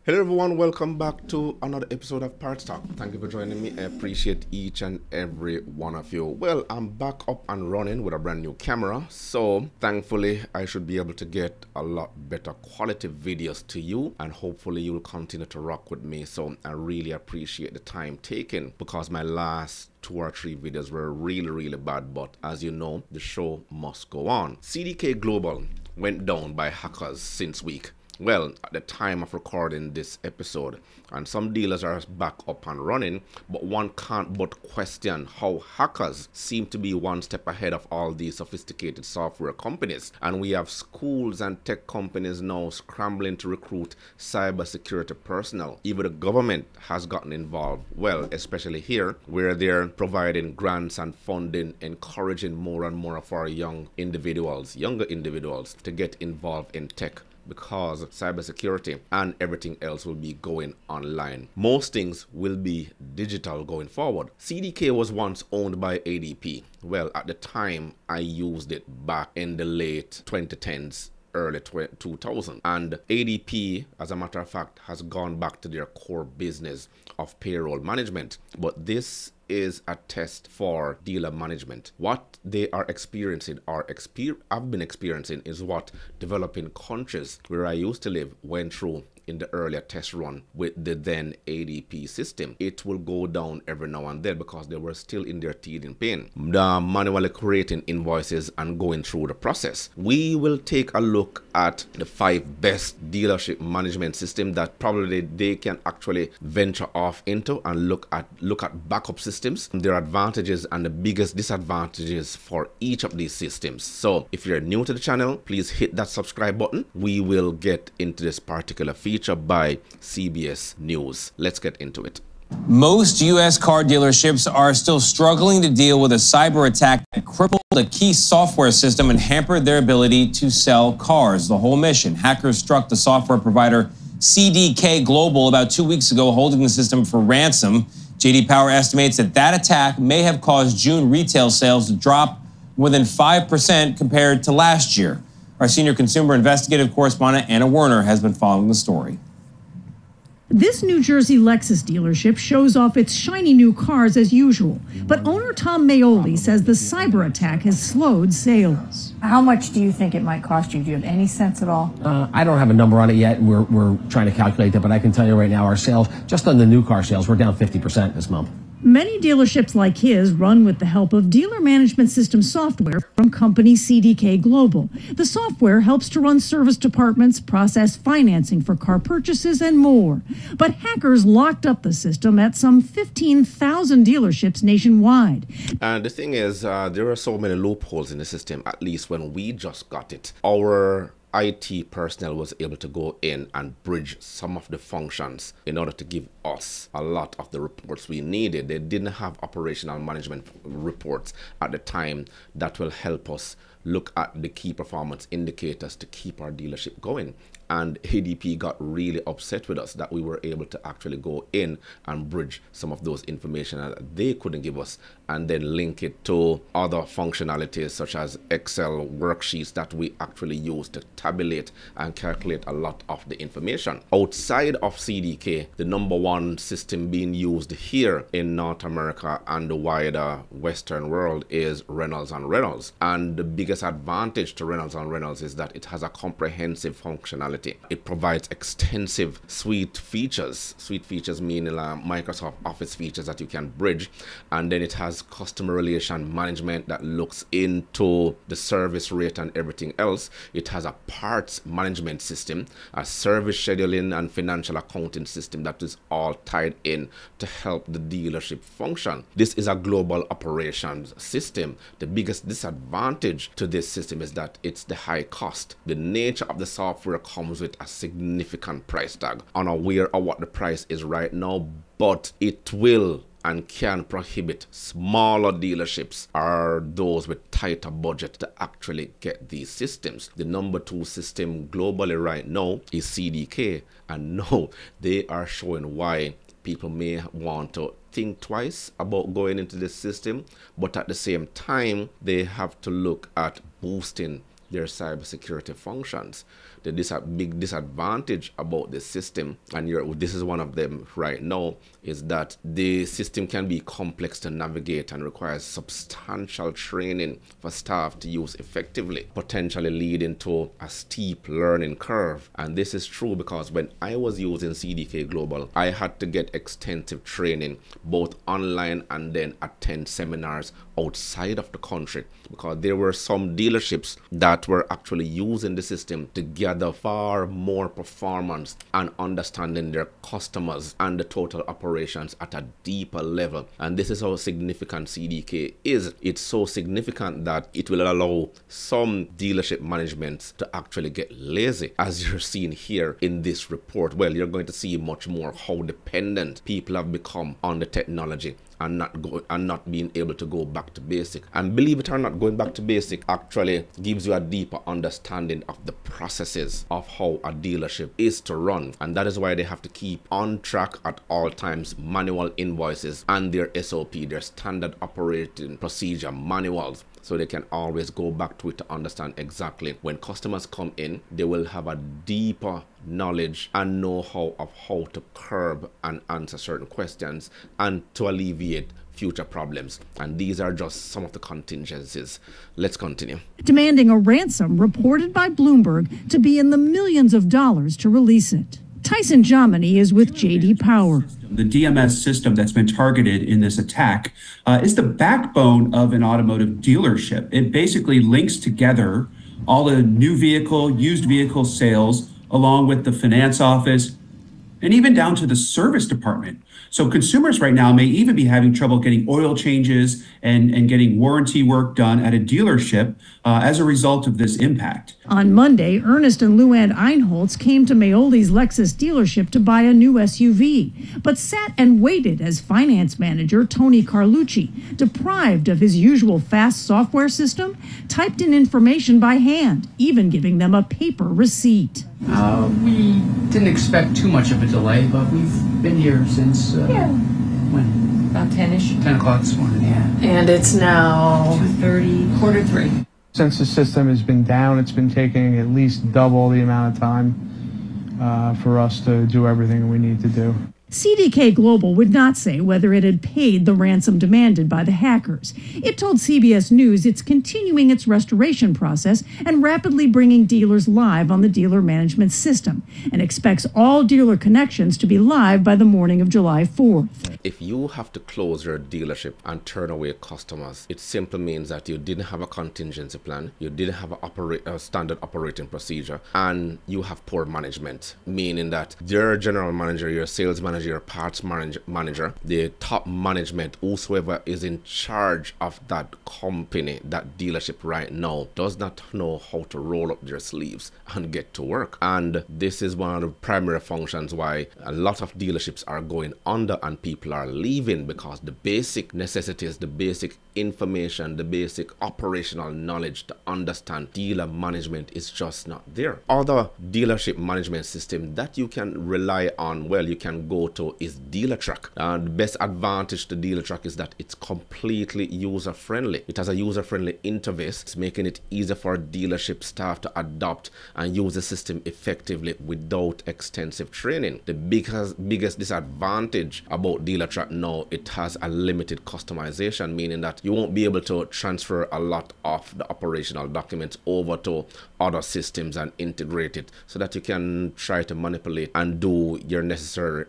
Hello everyone, welcome back to another episode of Parts Talk. Thank you for joining me. I appreciate each and every one of you. Well, I'm back up and running with a brand new camera, so thankfully I should be able to get a lot better quality videos to you, and hopefully you'll continue to rock with me. So I really appreciate the time taken, because my last 2 or 3 videos were really bad, but as you know, the show must go on. CDK Global went down by hackers since week. Well, at the time of recording this episode, and some dealers are back up and running, but one can't but question how hackers seem to be one step ahead of all these sophisticated software companies. And we have schools and tech companies now scrambling to recruit cybersecurity personnel. Even the government has gotten involved, well, especially here, where they're providing grants and funding, encouraging more and more of our younger individuals, to get involved in tech, because cybersecurity and everything else will be going online. Most things will be digital going forward. CDK was once owned by ADP. Well, at the time, I used it back in the late 2010s. Early 2000, and ADP, as a matter of fact, has gone back to their core business of payroll management. But this is a test for dealer management. What they are experiencing, or I've been experiencing, is what developing countries where I used to live went through in the earlier test run with the then ADP system. It will go down every now and then because they were still in their teething pain, manually creating invoices and going through the process. We will take a look at the 5 best dealership management system that probably they can actually venture off into, and look at backup systems, their advantages and the biggest disadvantages for each of these systems. So if you're new to the channel, please hit that subscribe button. We will get into this particular feature by CBS News. Let's get into it. Most U.S. car dealerships are still struggling to deal with a cyber attack that crippled a key software system and hampered their ability to sell cars. The whole mission. Hackers struck the software provider CDK Global about 2 weeks ago, holding the system for ransom. J.D. Power estimates that attack may have caused June retail sales to drop more than 5% compared to last year. Our senior consumer investigative correspondent Anna Werner has been following the story. This New Jersey Lexus dealership shows off its shiny new cars as usual, but owner Tom Maioli says the cyber attack has slowed sales. How much do you think it might cost you? Do you have any sense at all? I don't have a number on it yet. We're trying to calculate that, but I can tell you right now, our sales, just on the new car sales, we're down 50% this month. Many dealerships like his run with the help of dealer management system software from company CDK Global. The software helps to run service departments, process financing for car purchases, and more. But hackers locked up the system at some 15,000 dealerships nationwide. And the thing is, there are so many loopholes in the system, at least when we just got it. Our IT personnel was able to go in and bridge some of the functions in order to give us a lot of the reports we needed. They didn't have operational management reports at the time that will help us look at the key performance indicators to keep our dealership going. And ADP got really upset with us that we were able to actually go in and bridge some of those information that they couldn't give us, and then link it to other functionalities such as Excel worksheets that we actually use to tabulate and calculate a lot of the information. Outside of CDK, the #1 system being used here in North America and the wider Western world is Reynolds and Reynolds. And the biggest advantage to Reynolds and Reynolds is that it has a comprehensive functionality. It provides extensive suite features. Suite features meaning Microsoft Office features that you can bridge, and then it has customer relation management that looks into the service rate and everything else. It has a parts management system, a service scheduling and financial accounting system that is all tied in to help the dealership function. This is a global operations system. The biggest disadvantage to this system is that it's the high cost. The nature of the software comes with a significant price tag. Unaware of what the price is right now, but it will and can prohibit smaller dealerships or those with tighter budget to actually get these systems. The #2 system globally right now is CDK, and no, they are showing why people may want to think twice about going into this system, but at the same time they have to look at boosting their cybersecurity functions. The big disadvantage about the system, and this is one of them right now, is that the system can be complex to navigate and requires substantial training for staff to use effectively, potentially leading to a steep learning curve. And this is true because when I was using CDK Global, I had to get extensive training both online and then attend seminars outside of the country, because there were some dealerships that were actually using the system to gather far more performance and understanding their customers and the total operations at a deeper level. And this is how significant CDK is. It's so significant that it will allow some dealership managements to actually get lazy, as you're seeing here in this report. Well, you're going to see much more how dependent people have become on the technology and not being able to go back to basic. And believe it or not, going back to basic actually gives you a deeper understanding of the processes of how a dealership is to run. And that is why they have to keep on track at all times manual invoices and their SOP, their standard operating procedure manuals, so they can always go back to it to understand exactly when customers come in, they will have a deeper knowledge and know-how of how to curb and answer certain questions and to alleviate future problems. And these are just some of the contingencies. Let's continue. Demanding a ransom reported by Bloomberg to be in the millions of dollars to release it. Tyson Jomini is with JD Power. The DMS system that's been targeted in this attack is the backbone of an automotive dealership. It basically links together all the new vehicle, used vehicle sales, along with the finance office, and even down to the service department. So consumers right now may even be having trouble getting oil changes and getting warranty work done at a dealership as a result of this impact. On Monday, Ernest and Luann Einholz came to Maoli's Lexus dealership to buy a new SUV, but sat and waited as finance manager Tony Carlucci, deprived of his usual fast software system, typed in information by hand, even giving them a paper receipt. We didn't expect too much of a delay, but we've been here since, when? About 10-ish. 10 o'clock this morning, yeah. And it's now 2:30, quarter 3. Since the system has been down, it's been taking at least double the amount of time for us to do everything we need to do. CDK Global would not say whether it had paid the ransom demanded by the hackers. It told CBS News it's continuing its restoration process and rapidly bringing dealers live on the dealer management system, and expects all dealer connections to be live by the morning of July 4th. If you have to close your dealership and turn away customers, it simply means that you didn't have a contingency plan, you didn't have a standard operating procedure, and you have poor management, meaning that your general manager, your sales manager, your parts manager, the top management, whosoever is in charge of that company, that dealership right now, does not know how to roll up their sleeves and get to work. And this is one of the primary functions why a lot of dealerships are going under and people are leaving, because the basic necessities, the basic information, the basic operational knowledge to understand dealer management is just not there. Other dealership management system that you can rely on, well, you can go to is DealerTrack. And the best advantage to DealerTrack is that it's completely user-friendly. It has a user-friendly interface. It's making it easier for dealership staff to adopt and use the system effectively without extensive training. The biggest disadvantage about DealerTrack now, it has a limited customization, meaning that you won't be able to transfer a lot of the operational documents over to other systems and integrate it so that you can try to manipulate and do your necessary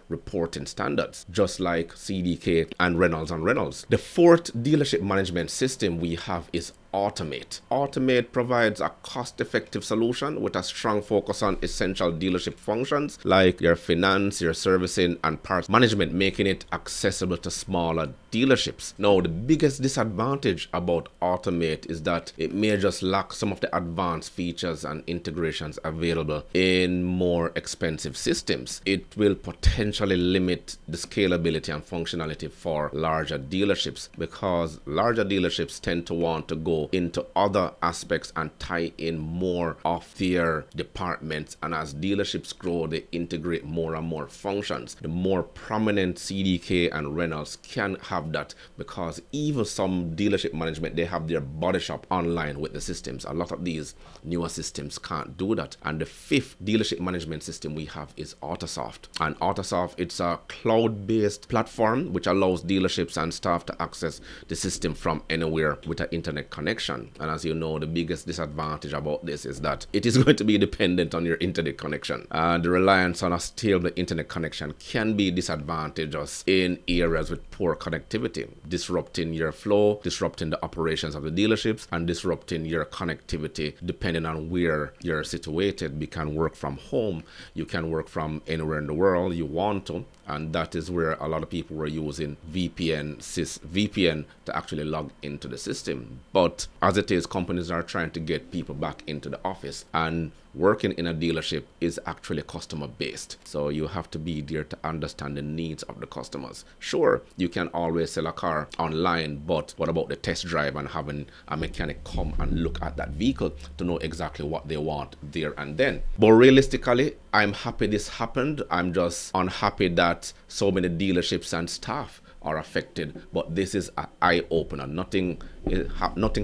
reporting standards, just like CDK and Reynolds and Reynolds. The fourth dealership management system we have is Automate. Automate provides a cost-effective solution with a strong focus on essential dealership functions like your finance, your servicing, and parts management, making it accessible to smaller dealerships. Now, the biggest disadvantage about Automate is that it may just lack some of the advanced features and integrations available in more expensive systems. It will potentially limit the scalability and functionality for larger dealerships, because larger dealerships tend to want to go into other aspects and tie in more of their departments, and as dealerships grow, they integrate more and more functions. The more prominent CDK and Reynolds can have have that, because even some dealership management, they have their body shop online with the systems. A lot of these newer systems can't do that. And the fifth dealership management system we have is Autosoft. And Autosoft, it's a cloud-based platform which allows dealerships and staff to access the system from anywhere with an internet connection. And as you know, the biggest disadvantage about this is that it is going to be dependent on your internet connection. The reliance on a stable internet connection can be disadvantageous in areas with poor connectivity, disrupting your flow, disrupting the operations of the dealerships, and disrupting your connectivity depending on where you're situated. You can work from home, you can work from anywhere in the world you want to, and that is where a lot of people were using VPN to actually log into the system. But as it is, companies are trying to get people back into the office, and working in a dealership is actually customer based. So you have to be there to understand the needs of the customers. Sure, you can always sell a car online, but what about the test drive and having a mechanic come and look at that vehicle to know exactly what they want there and then? But realistically, I'm happy this happened. I'm just unhappy that so many dealerships and staff are affected, but this is an eye-opener. Nothing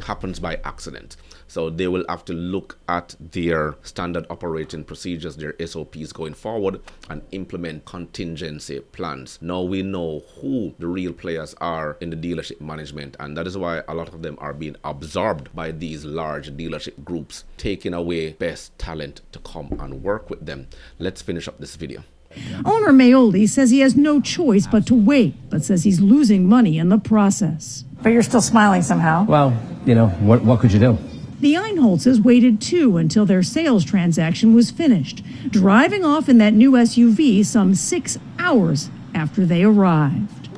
happens by accident. So they will have to look at their standard operating procedures, their SOPs going forward, and implement contingency plans. Now we know who the real players are in the dealership management, and that is why a lot of them are being absorbed by these large dealership groups, taking away best talent to come and work with them. Let's finish up this video. Owner Maioli says he has no choice but to wait, but says he's losing money in the process. But you're still smiling somehow. Well, you know, what could you do? The Einholzes waited too until their sales transaction was finished, driving off in that new SUV some 6 hours after they arrived.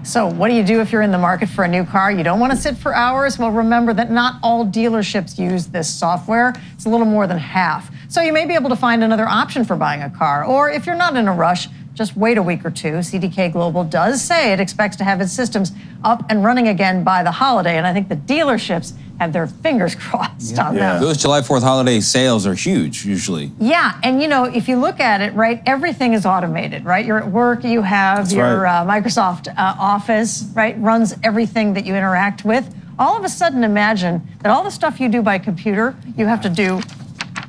So what do you do if you're in the market for a new car? You don't want to sit for hours? Well, remember that not all dealerships use this software. It's a little more than half. So you may be able to find another option for buying a car. Or if you're not in a rush, just wait a week or two. CDK Global does say it expects to have its systems up and running again by the holiday. And I think the dealerships have their fingers crossed on that. Those July 4th holiday sales are huge, usually. Yeah, and you know, if you look at it, right, everything is automated, right? You're at work, you have your Microsoft Office, right, runs everything that you interact with. All of a sudden, imagine that all the stuff you do by computer, you have to do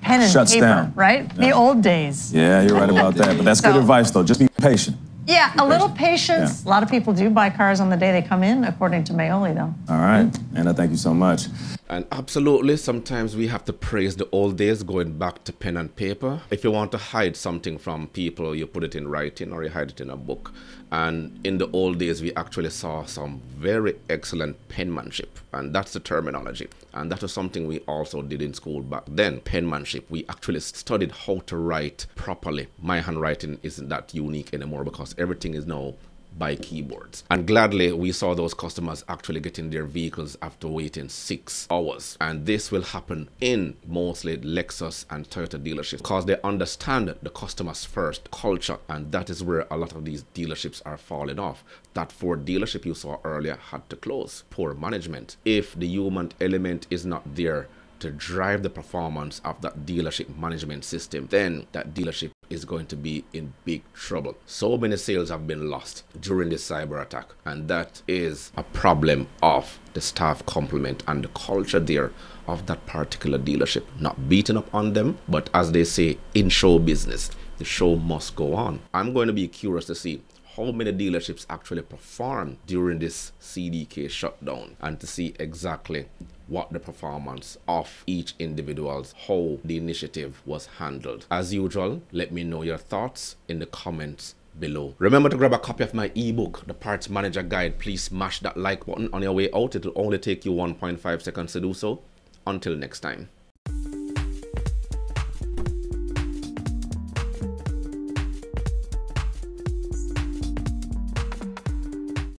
pen and Shuts paper, down. right? Yeah. The old days. Yeah, you're right about that. But that's good advice, though. Just be patient. Yeah, a little patience. Yeah. A lot of people do buy cars on the day they come in, according to Maioli, though. All right. Anna, thank you so much. And absolutely, sometimes we have to praise the old days, going back to pen and paper. If you want to hide something from people, you put it in writing or you hide it in a book. And in the old days, we actually saw some very excellent penmanship. And that's the terminology. And that was something we also did in school back then, penmanship. We actually studied how to write properly. My handwriting isn't that unique anymore because everything is now by keyboards. And gladly, we saw those customers actually getting their vehicles after waiting 6 hours. And this will happen in mostly Lexus and Toyota dealerships because they understand the customer's first culture. And that is where a lot of these dealerships are falling off. That Ford dealership you saw earlier had to close. Poor management. If the human element is not there to drive the performance of that dealership management system, then that dealership is going to be in big trouble. So many sales have been lost during this cyber attack, and that is a problem of the staff complement and the culture there of that particular dealership. Not beating up on them, but as they say in show business, the show must go on. I'm going to be curious to see how many dealerships actually perform during this CDK shutdown and to see exactly what the performance of each individual's, how the initiative was handled. As usual, let me know your thoughts in the comments below. Remember to grab a copy of my ebook, The Parts Manager Guide. Please smash that like button on your way out. It will only take you 1.5 seconds to do so. Until next time.